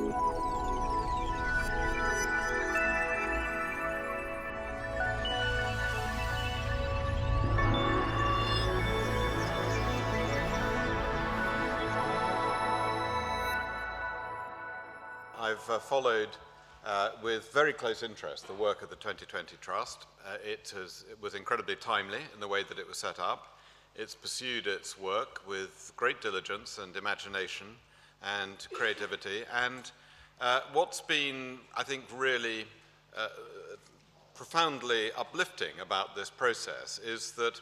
I've followed with very close interest the work of the 2020 Trust. It was incredibly timely in the way that it was set up. It's pursued its work with great diligence and imagination and creativity. And what's been, I think, really profoundly uplifting about this process is that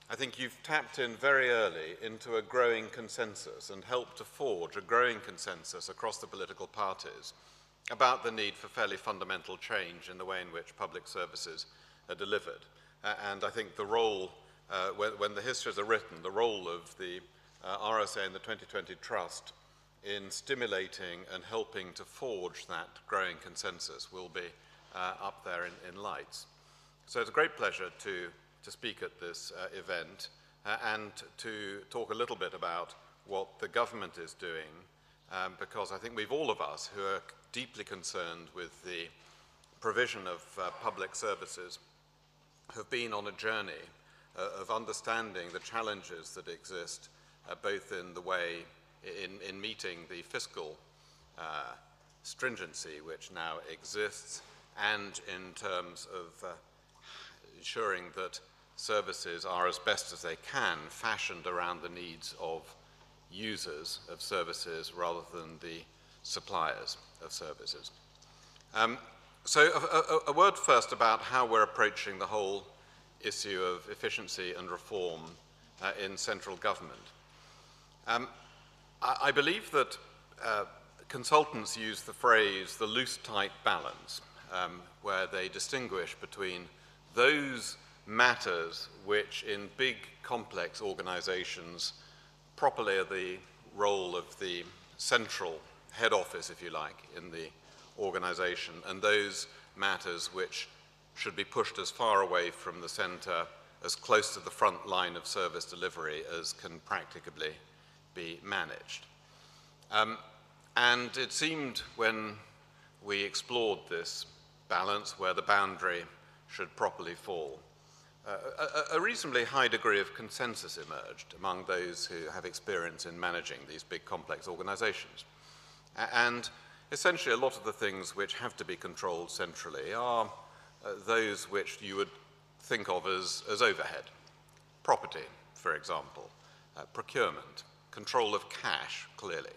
I think you've tapped in very early into a growing consensus and helped to forge a growing consensus across the political parties about the need for fairly fundamental change in the way in which public services are delivered. And I think the role, when the histories are written, the role of the RSA and the 2020 Trust in stimulating and helping to forge that growing consensus will be up there in lights. So it's a great pleasure to speak at this event and to talk a little bit about what the government is doing, because I think all of us who are deeply concerned with the provision of public services have been on a journey of understanding the challenges that exist both in the way in meeting the fiscal stringency which now exists and in terms of ensuring that services are as best as they can fashioned around the needs of users of services rather than the suppliers of services. So a word first about how we're approaching the whole issue of efficiency and reform in central government. I believe that consultants use the phrase the loose-tight balance, where they distinguish between those matters which in big complex organizations properly are the role of the central head office, if you like, in the organization, and those matters which should be pushed as far away from the center, as close to the front line of service delivery as can practicably be managed. And it seemed when we explored this balance where the boundary should properly fall, a reasonably high degree of consensus emerged among those who have experience in managing these big complex organizations. And essentially a lot of the things which have to be controlled centrally are those which you would think of as overhead. Property, for example, procurement, control of cash, clearly,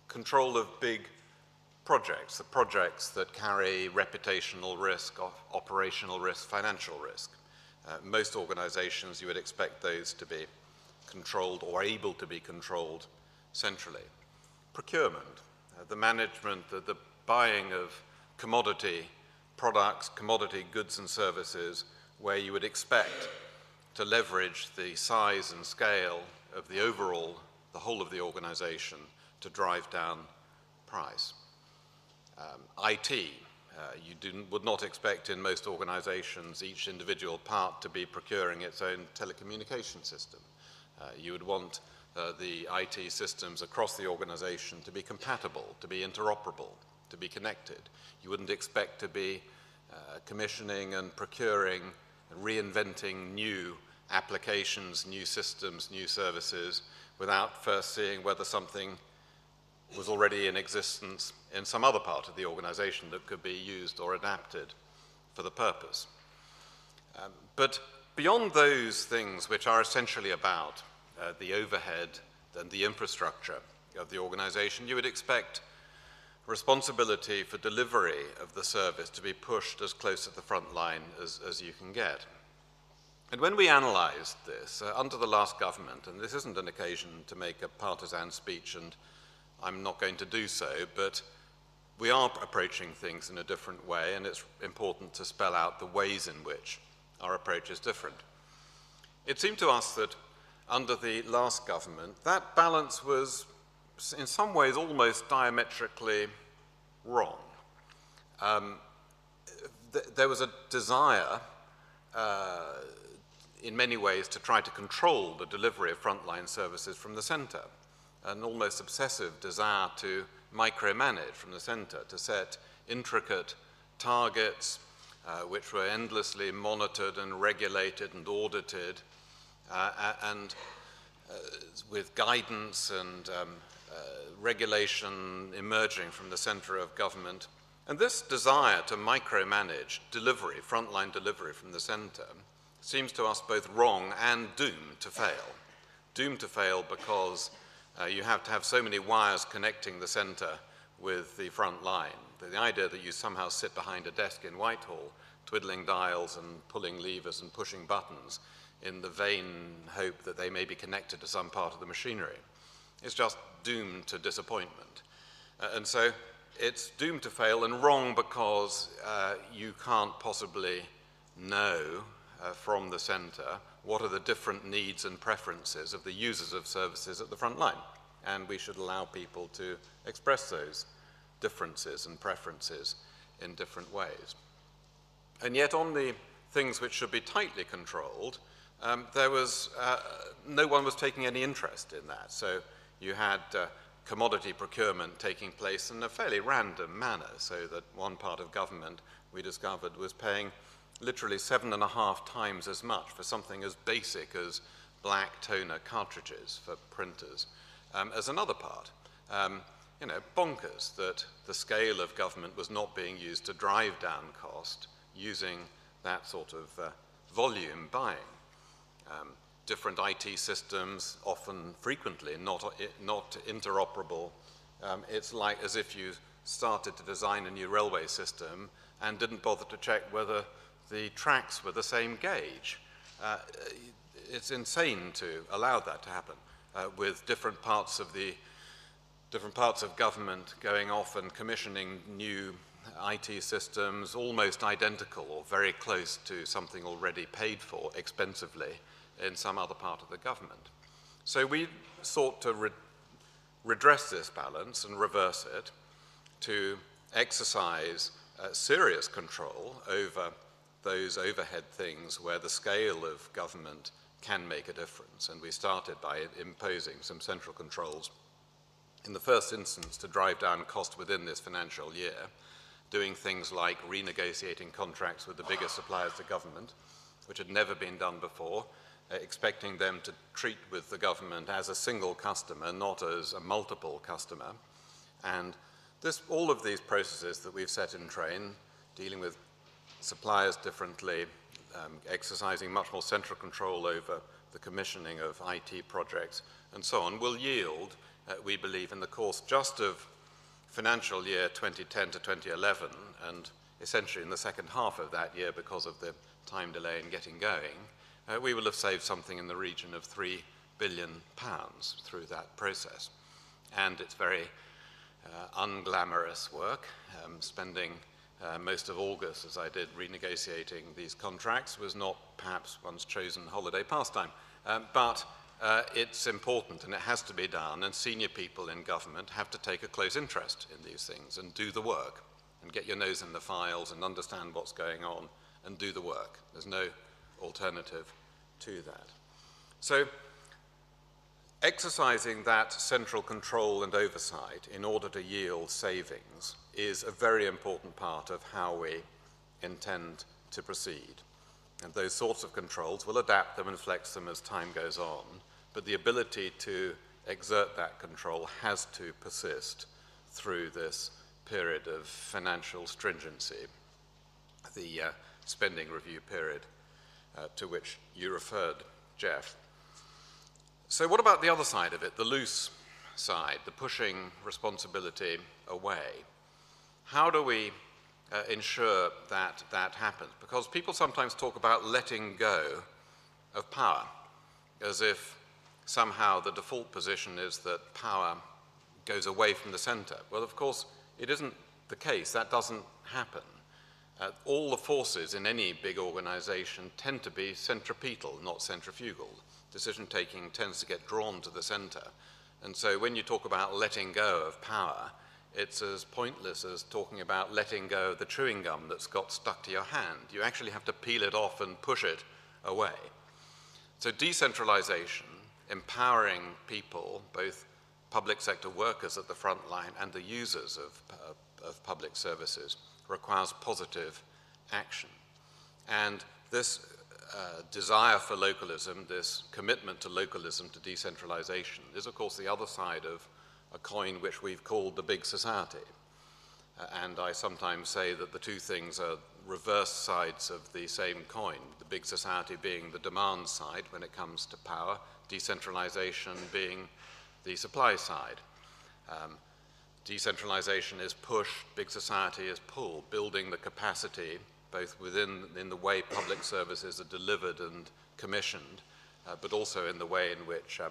control of big projects, the projects that carry reputational risk, operational risk, financial risk. Most organizations, you would expect those to be controlled or able to be controlled centrally. Procurement, the management, the buying of commodity products, commodity goods and services, where you would expect to leverage the size and scale of the whole of the organization to drive down price. IT, you would not expect in most organizations each individual part to be procuring its own telecommunication system. You would want the IT systems across the organization to be compatible, to be interoperable, to be connected. You wouldn't expect to be commissioning and procuring and reinventing new applications, new systems, new services without first seeing whether something was already in existence in some other part of the organization that could be used or adapted for the purpose. But beyond those things which are essentially about the overhead and the infrastructure of the organization, you would expect responsibility for delivery of the service to be pushed as close to the front line as you can get. And when we analyzed this under the last government, and this isn't an occasion to make a partisan speech, and I'm not going to do so, but we are approaching things in a different way, and it's important to spell out the ways in which our approach is different. It seemed to us that under the last government, that balance was in some ways almost diametrically wrong. There was a desire in many ways to try to control the delivery of frontline services from the center, an almost obsessive desire to micromanage from the center, to set intricate targets which were endlessly monitored and regulated and audited, and with guidance and regulation emerging from the center of government. And this desire to micromanage delivery, frontline delivery from the center, seems to us both wrong and doomed to fail. Doomed to fail because you have to have so many wires connecting the center with the front line. The idea that you somehow sit behind a desk in Whitehall, twiddling dials and pulling levers and pushing buttons in the vain hope that they may be connected to some part of the machinery, is just doomed to disappointment. And so it's doomed to fail, and wrong because you can't possibly know from the center what are the different needs and preferences of the users of services at the front line. And we should allow people to express those differences and preferences in different ways. And yet on the things which should be tightly controlled, no one was taking any interest in that. So you had commodity procurement taking place in a fairly random manner, so that one part of government, we discovered, was paying literally 7.5 times as much for something as basic as black toner cartridges for printers as another part. Bonkers that the scale of government was not being used to drive down cost using that sort of volume buying. Different IT systems, often frequently not interoperable. It's like as if you started to design a new railway system and didn't bother to check whether the tracks were the same gauge. It's insane to allow that to happen with different parts of government going off and commissioning new IT systems almost identical or very close to something already paid for expensively in some other part of the government. So we sought to redress this balance and reverse it, to exercise serious control over those overhead things where the scale of government can make a difference. And we started by imposing some central controls in the first instance to drive down cost within this financial year, doing things like renegotiating contracts with the biggest suppliers to government, which had never been done before, expecting them to treat with the government as a single customer, not as a multiple customer. And all of these processes that we've set in train, dealing with suppliers differently, exercising much more central control over the commissioning of IT projects, and so on, will yield, we believe, in the course just of financial year 2010 to 2011, and essentially in the second half of that year because of the time delay in getting going, we will have saved something in the region of £3 billion through that process. And it's very unglamorous work. Spending most of August, as I did, renegotiating these contracts was not perhaps one's chosen holiday pastime. But it's important and it has to be done, and senior people in government have to take a close interest in these things and do the work and get your nose in the files and understand what's going on and do the work. There's no alternative to that. So exercising that central control and oversight in order to yield savings is a very important part of how we intend to proceed. And those sorts of controls, will adapt them and flex them as time goes on, but the ability to exert that control has to persist through this period of financial stringency, the spending review period to which you referred, Geoff. So what about the other side of it, the loose side, the pushing responsibility away? How do we ensure that that happens? Because people sometimes talk about letting go of power, as if somehow the default position is that power goes away from the center. Well, of course, it isn't the case. That doesn't happen. All the forces in any big organization tend to be centripetal, not centrifugal. Decision-taking tends to get drawn to the center. And so when you talk about letting go of power, it's as pointless as talking about letting go of the chewing gum that's got stuck to your hand. You actually have to peel it off and push it away. So decentralization, empowering people, both public sector workers at the front line and the users of public services requires positive action. And this desire for localism, this commitment to localism, to decentralization, is of course the other side of a coin which we've called the big society. And I sometimes say that the two things are reverse sides of the same coin, the big society being the demand side when it comes to power, decentralization being the supply side. Decentralization is push, big society is pull, building the capacity both in the way public services are delivered and commissioned, but also in the way in which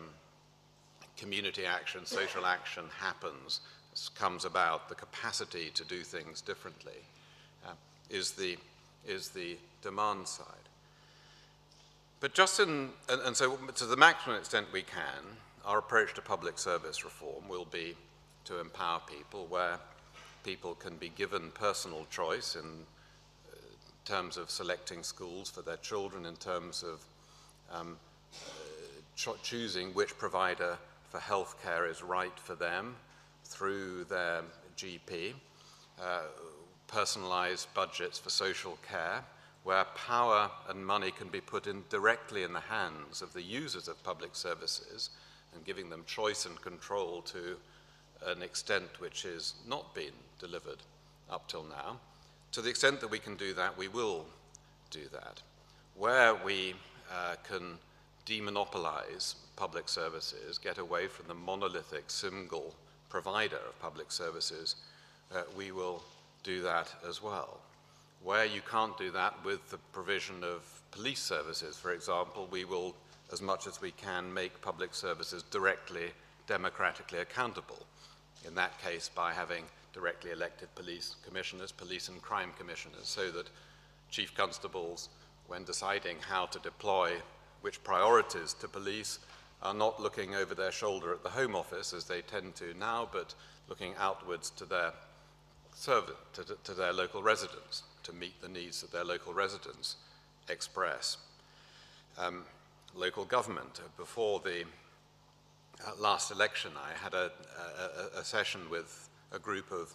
community action, social action happens, comes about, the capacity to do things differently, is the demand side. But just and so to the maximum extent we can, our approach to public service reform will be to empower people where people can be given personal choice in terms of selecting schools for their children, in terms of choosing which provider for health care is right for them through their GP, personalized budgets for social care, where power and money can be put in directly in the hands of the users of public services and giving them choice and control to an extent which has not been delivered up till now. To the extent that we can do that, we will do that. Where we can demonopolize public services, get away from the monolithic single provider of public services, we will do that as well. Where you can't do that with the provision of police services, for example, we will, as much as we can, make public services directly, democratically accountable. In that case, by having directly elected police commissioners, police and crime commissioners, so that chief constables, when deciding how to deploy which priorities to police, are not looking over their shoulder at the Home Office, as they tend to now, but looking outwards to their to their local residents, to meet the needs that their local residents express. Local government. Before the last election, I had a session with a group of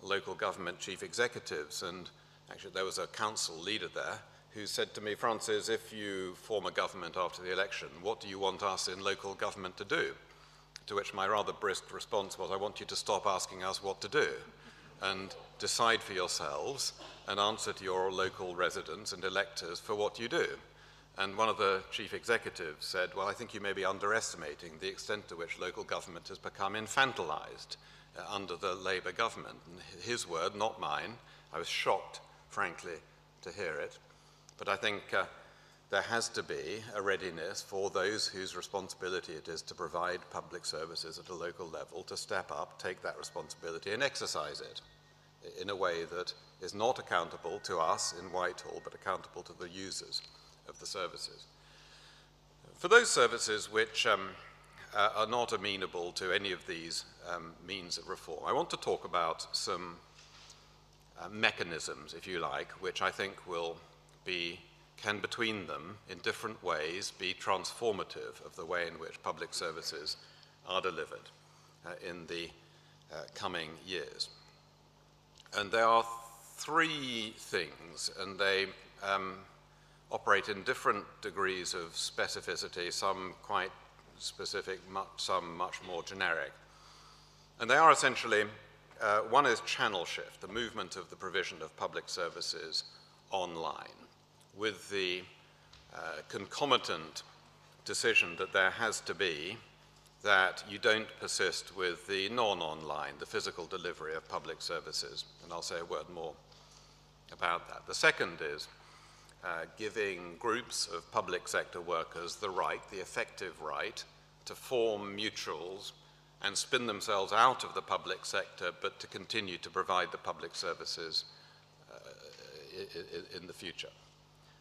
local government chief executives, and actually there was a council leader there who said to me, "Francis, if you form a government after the election, what do you want us in local government to do?" To which my rather brisk response was, "I want you to stop asking us what to do and decide for yourselves and answer to your local residents and electors for what you do." And one of the chief executives said, "Well, I think you may be underestimating the extent to which local government has become infantilized under the Labour government." And his word, not mine. I was shocked, frankly, to hear it. But I think there has to be a readiness for those whose responsibility it is to provide public services at a local level to step up, take that responsibility and exercise it in a way that is not accountable to us in Whitehall, but accountable to the users of the services. For those services which are not amenable to any of these means of reform, I want to talk about some mechanisms, if you like, which I think can between them in different ways be transformative of the way in which public services are delivered in the coming years. And there are three things, and they operate in different degrees of specificity, some quite specific, some much more generic. And they are essentially, one is channel shift, the movement of the provision of public services online, with the concomitant decision that there has to be that you don't persist with the non-online, the physical delivery of public services. And I'll say a word more about that. The second is giving groups of public sector workers the right, the effective right, to form mutuals and spin themselves out of the public sector, but to continue to provide the public services in the future.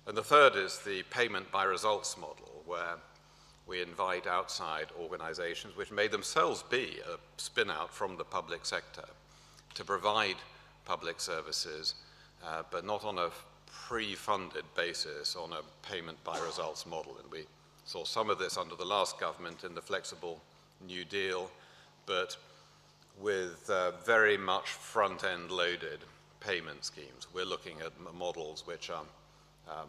And the third is the payment by results model, where we invite outside organizations, which may themselves be a spin-out from the public sector, to provide public services, but not on a pre-funded basis, on a payment by results model. And we saw some of this under the last government in the flexible New Deal, but with very much front-end loaded payment schemes. We're looking at models which are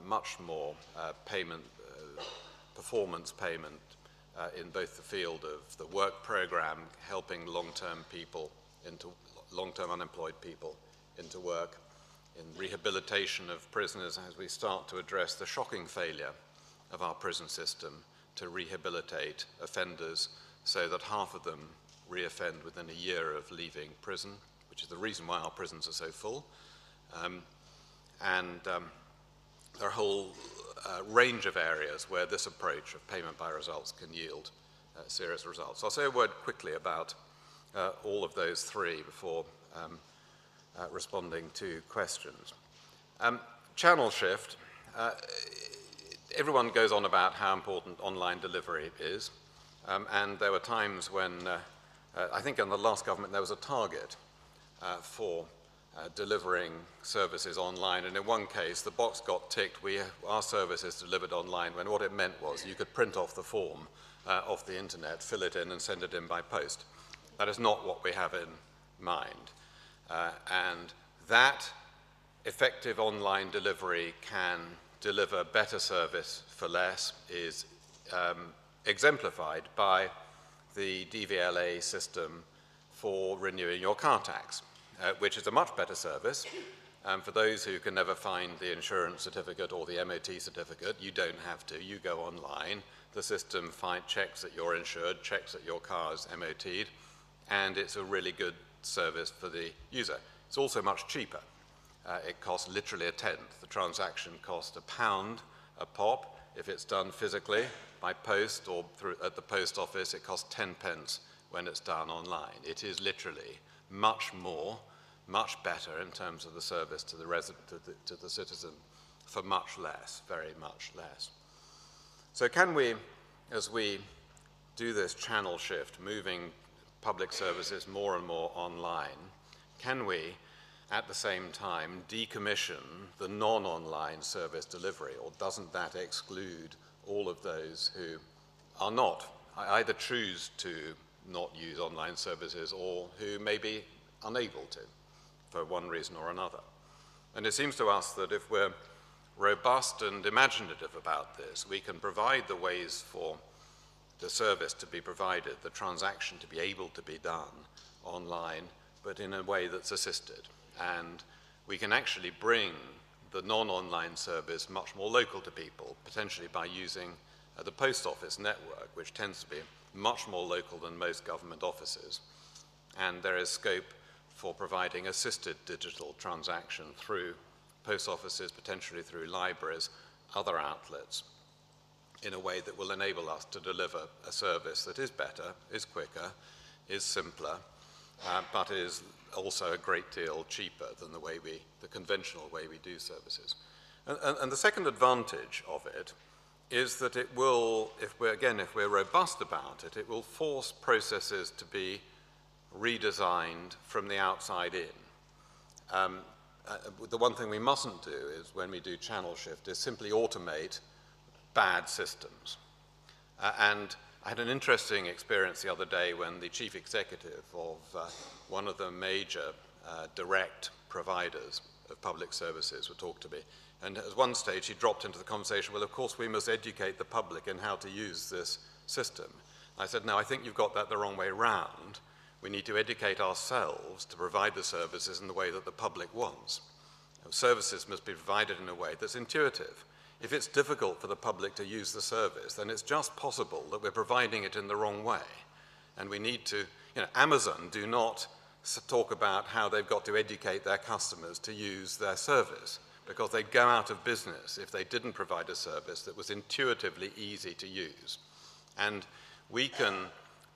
much more performance payment in both the field of the work program, helping long-term unemployed people into work, in rehabilitation of prisoners as we start to address the shocking failure of our prison system to rehabilitate offenders so that half of them re-offend within a year of leaving prison, which is the reason why our prisons are so full. There are a whole range of areas where this approach of payment by results can yield serious results. I'll say a word quickly about all of those three before responding to questions. Channel shift. Everyone goes on about how important online delivery is, and there were times when, I think in the last government, there was a target for delivering services online, and in one case the box got ticked, our service is delivered online, when what it meant was you could print off the form off the internet, fill it in and send it in by post. That is not what we have in mind. And that effective online delivery can deliver better service for less is exemplified by the DVLA system for renewing your car tax, which is a much better service. For those who can never find the insurance certificate or the MOT certificate, you don't have to. You go online, the system checks that you're insured, checks that your car is MOT'd, and it's a really good service for the user. It's also much cheaper. It costs literally a tenth. The transaction costs £1 a pop. If it's done physically by post or at the post office, it costs 10 pence when it's done online. It is literally much more, much better in terms of the service to the citizen for much less, very much less. So can we, as we do this channel shift, moving public services more and more online, can we at the same time decommission the non-online service delivery, or doesn't that exclude all of those who are not, either choose to not use online services or who may be unable to for one reason or another? And it seems to us that if we're robust and imaginative about this, we can provide the ways for the service to be provided, the transaction to be able to be done online, but in a way that's assisted. And we can actually bring the non-online service much more local to people, potentially by using the post office network, which tends to be much more local than most government offices. And there is scope for providing assisted digital transaction through post offices, potentially through libraries, other outlets, in a way that will enable us to deliver a service that is better, is quicker, is simpler, but is also a great deal cheaper than the conventional way we do services. And the second advantage of it is that it will, if we're robust about it, it will force processes to be redesigned from the outside in. The one thing we mustn't do is, when we do channel shift, is simply automate bad systems. And I had an interesting experience the other day when the chief executive of one of the major direct providers of public services would talk to me. And at one stage he dropped into the conversation, well, of course we must educate the public in how to use this system. I said, no, I think you've got that the wrong way round. We need to educate ourselves to provide the services in the way that the public wants. Services must be provided in a way that's intuitive. If it's difficult for the public to use the service, then it's just possible that we're providing it in the wrong way. And we need to, Amazon do not talk about how they've got to educate their customers to use their service, because they'd go out of business if they didn't provide a service that was intuitively easy to use. And we can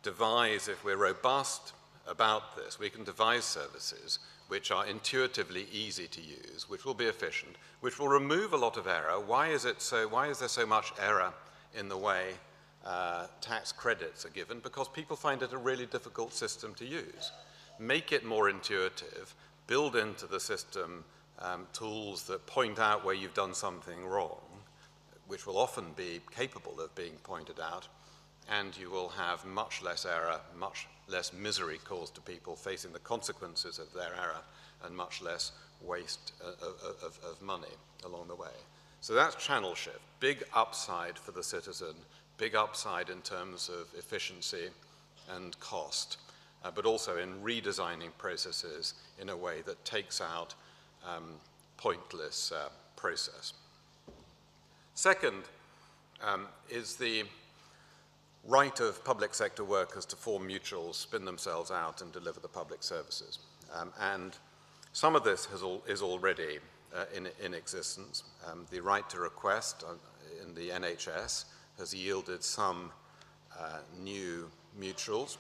devise, if we're robust about this, we can devise services which are intuitively easy to use, which will be efficient, which will remove a lot of error. Why is there so much error in the way tax credits are given? Because people find it a really difficult system to use. Make it more intuitive, build into the system tools that point out where you've done something wrong, which will often be capable of being pointed out, and you will have much less error, much less misery caused to people facing the consequences of their error, and much less waste of money along the way. So that's channel shift, big upside for the citizen, big upside in terms of efficiency and cost, but also in redesigning processes in a way that takes out pointless process. Second is the right of public sector workers to form mutuals, spin themselves out, and deliver the public services. And some of this is already in existence. The right to request in the NHS has yielded some new mutuals,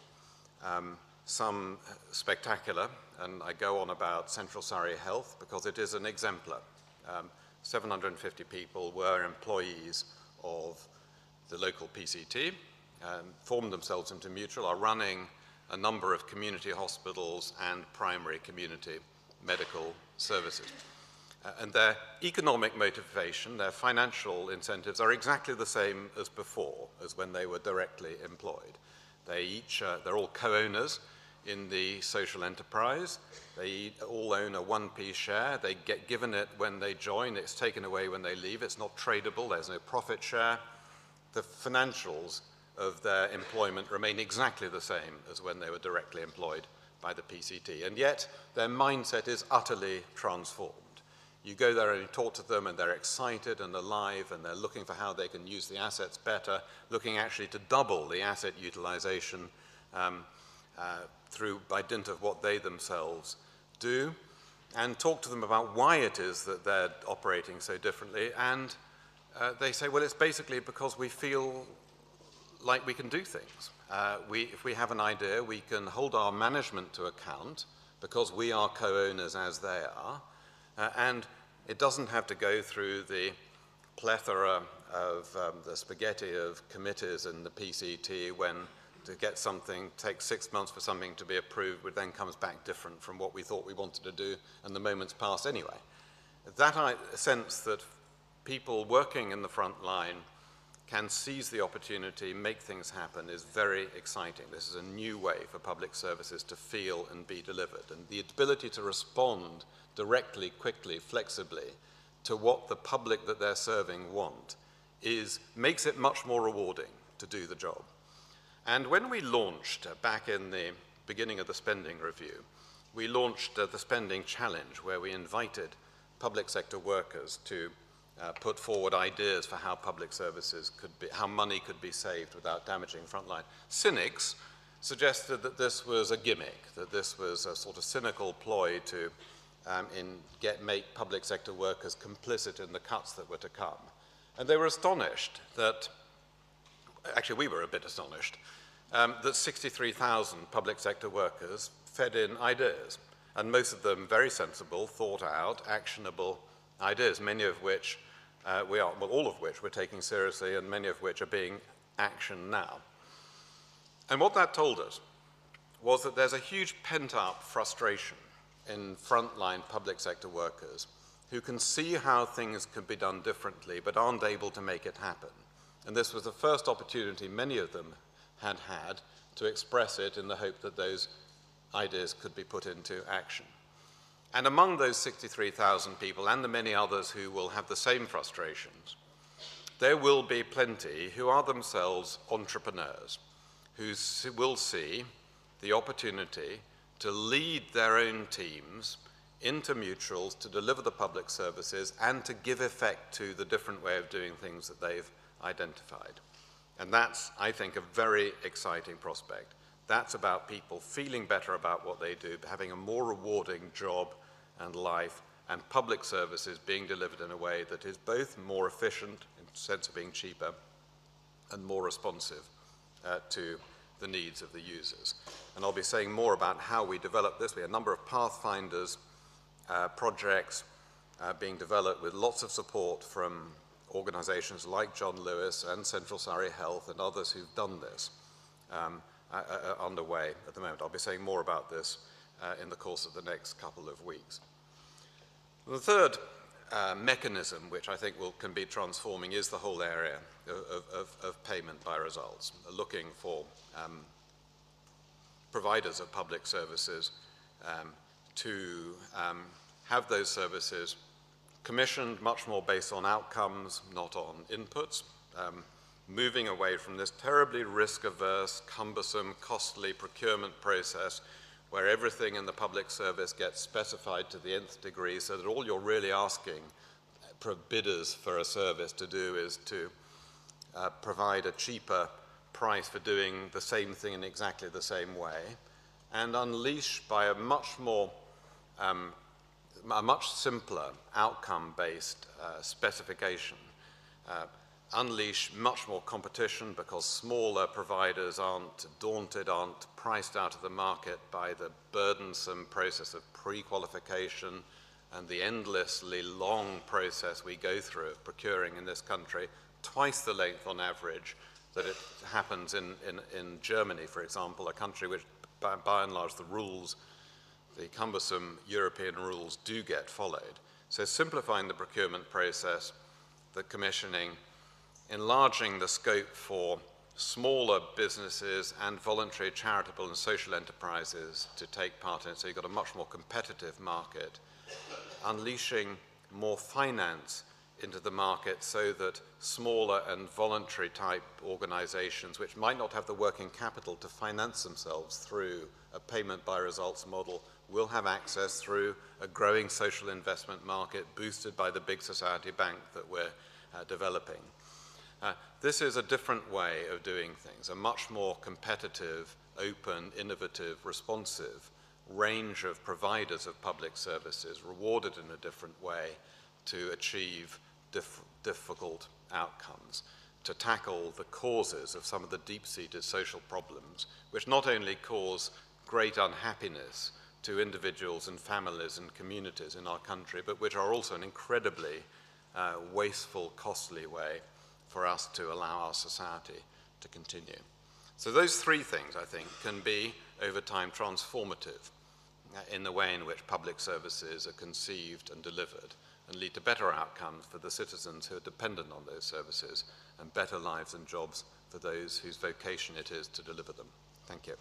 some spectacular, and I go on about Central Surrey Health because it is an exemplar. 750 people were employees of the local PCT, formed themselves into mutual, are running a number of community hospitals and primary community medical services. And their economic motivation, their financial incentives are exactly the same as before, as when they were directly employed. They're all co-owners in the social enterprise. They all own a 1p share. They get given it when they join. It's taken away when they leave. It's not tradable. There's no profit share. The financials of their employment remain exactly the same as when they were directly employed by the PCT. And yet, their mindset is utterly transformed. You go there and you talk to them, and they're excited and alive, and they're looking for how they can use the assets better, looking actually to double the asset utilization by dint of what they themselves do, and talk to them about why it is that they're operating so differently. And they say, well, it's basically because we feel like we can do things. If we have an idea, we can hold our management to account because we are co-owners as they are. And it doesn't have to go through the plethora of the spaghetti of committees in the PCT when to get something takes 6 months for something to be approved, which then comes back different from what we thought we wanted to do, and the moment's passed anyway. That sense that people working in the front line can seize the opportunity, make things happen, is very exciting. This is a new way for public services to feel and be delivered. And the ability to respond directly, quickly, flexibly to what the public that they're serving want makes it much more rewarding to do the job. And when we launched, back in the beginning of the spending review, we launched the spending challenge, where we invited public sector workers to put forward ideas for how public services could be, how money could be saved without damaging frontline. Cynics suggested that this was a gimmick, that this was a sort of cynical ploy to make public sector workers complicit in the cuts that were to come. And they were astonished that, actually we were a bit astonished, that 63,000 public sector workers fed in ideas, and most of them very sensible, thought out, actionable ideas, many of which all of which we're taking seriously, and many of which are being actioned now. And what that told us was that there's a huge pent-up frustration in frontline public sector workers who can see how things could be done differently but aren't able to make it happen. And this was the first opportunity many of them had had to express it in the hope that those ideas could be put into action. And among those 63,000 people, and the many others who will have the same frustrations, there will be plenty who are themselves entrepreneurs, who will see the opportunity to lead their own teams into mutuals to deliver the public services and to give effect to the different way of doing things that they've identified. And that's, I think, a very exciting prospect. That's about people feeling better about what they do, having a more rewarding job and life, and public services being delivered in a way that is both more efficient, in the sense of being cheaper, and more responsive to the needs of the users. And I'll be saying more about how we develop this. We have a number of Pathfinders projects being developed with lots of support from organizations like John Lewis and Central Surrey Health and others who've done this underway at the moment. I'll be saying more about this in the course of the next couple of weeks. The third mechanism, which I think can be transforming, is the whole area of payment by results, looking for providers of public services to have those services commissioned much more based on outcomes, not on inputs, moving away from this terribly risk-averse, cumbersome, costly procurement process where everything in the public service gets specified to the nth degree, so that all you're really asking bidders for a service to do is to provide a cheaper price for doing the same thing in exactly the same way, and unleash by a much simpler outcome-based specification, unleash much more competition because smaller providers aren't daunted, aren't priced out of the market by the burdensome process of pre-qualification and the endlessly long process we go through of procuring in this country, twice the length on average that it happens in Germany, for example, a country which by and large the rules, the cumbersome European rules do get followed. So simplifying the procurement process, the commissioning, enlarging the scope for smaller businesses and voluntary charitable and social enterprises to take part in it, so you've got a much more competitive market, unleashing more finance into the market so that smaller and voluntary type organizations which might not have the working capital to finance themselves through a payment by results model will have access through a growing social investment market boosted by the big society bank that we're developing. This is a different way of doing things, a much more competitive, open, innovative, responsive range of providers of public services rewarded in a different way to achieve difficult outcomes, to tackle the causes of some of the deep-seated social problems, which not only cause great unhappiness to individuals and families and communities in our country, but which are also an incredibly wasteful, costly way for us to allow our society to continue. So those three things, I think, can be, over time, transformative in the way in which public services are conceived and delivered, and lead to better outcomes for the citizens who are dependent on those services, and better lives and jobs for those whose vocation it is to deliver them. Thank you.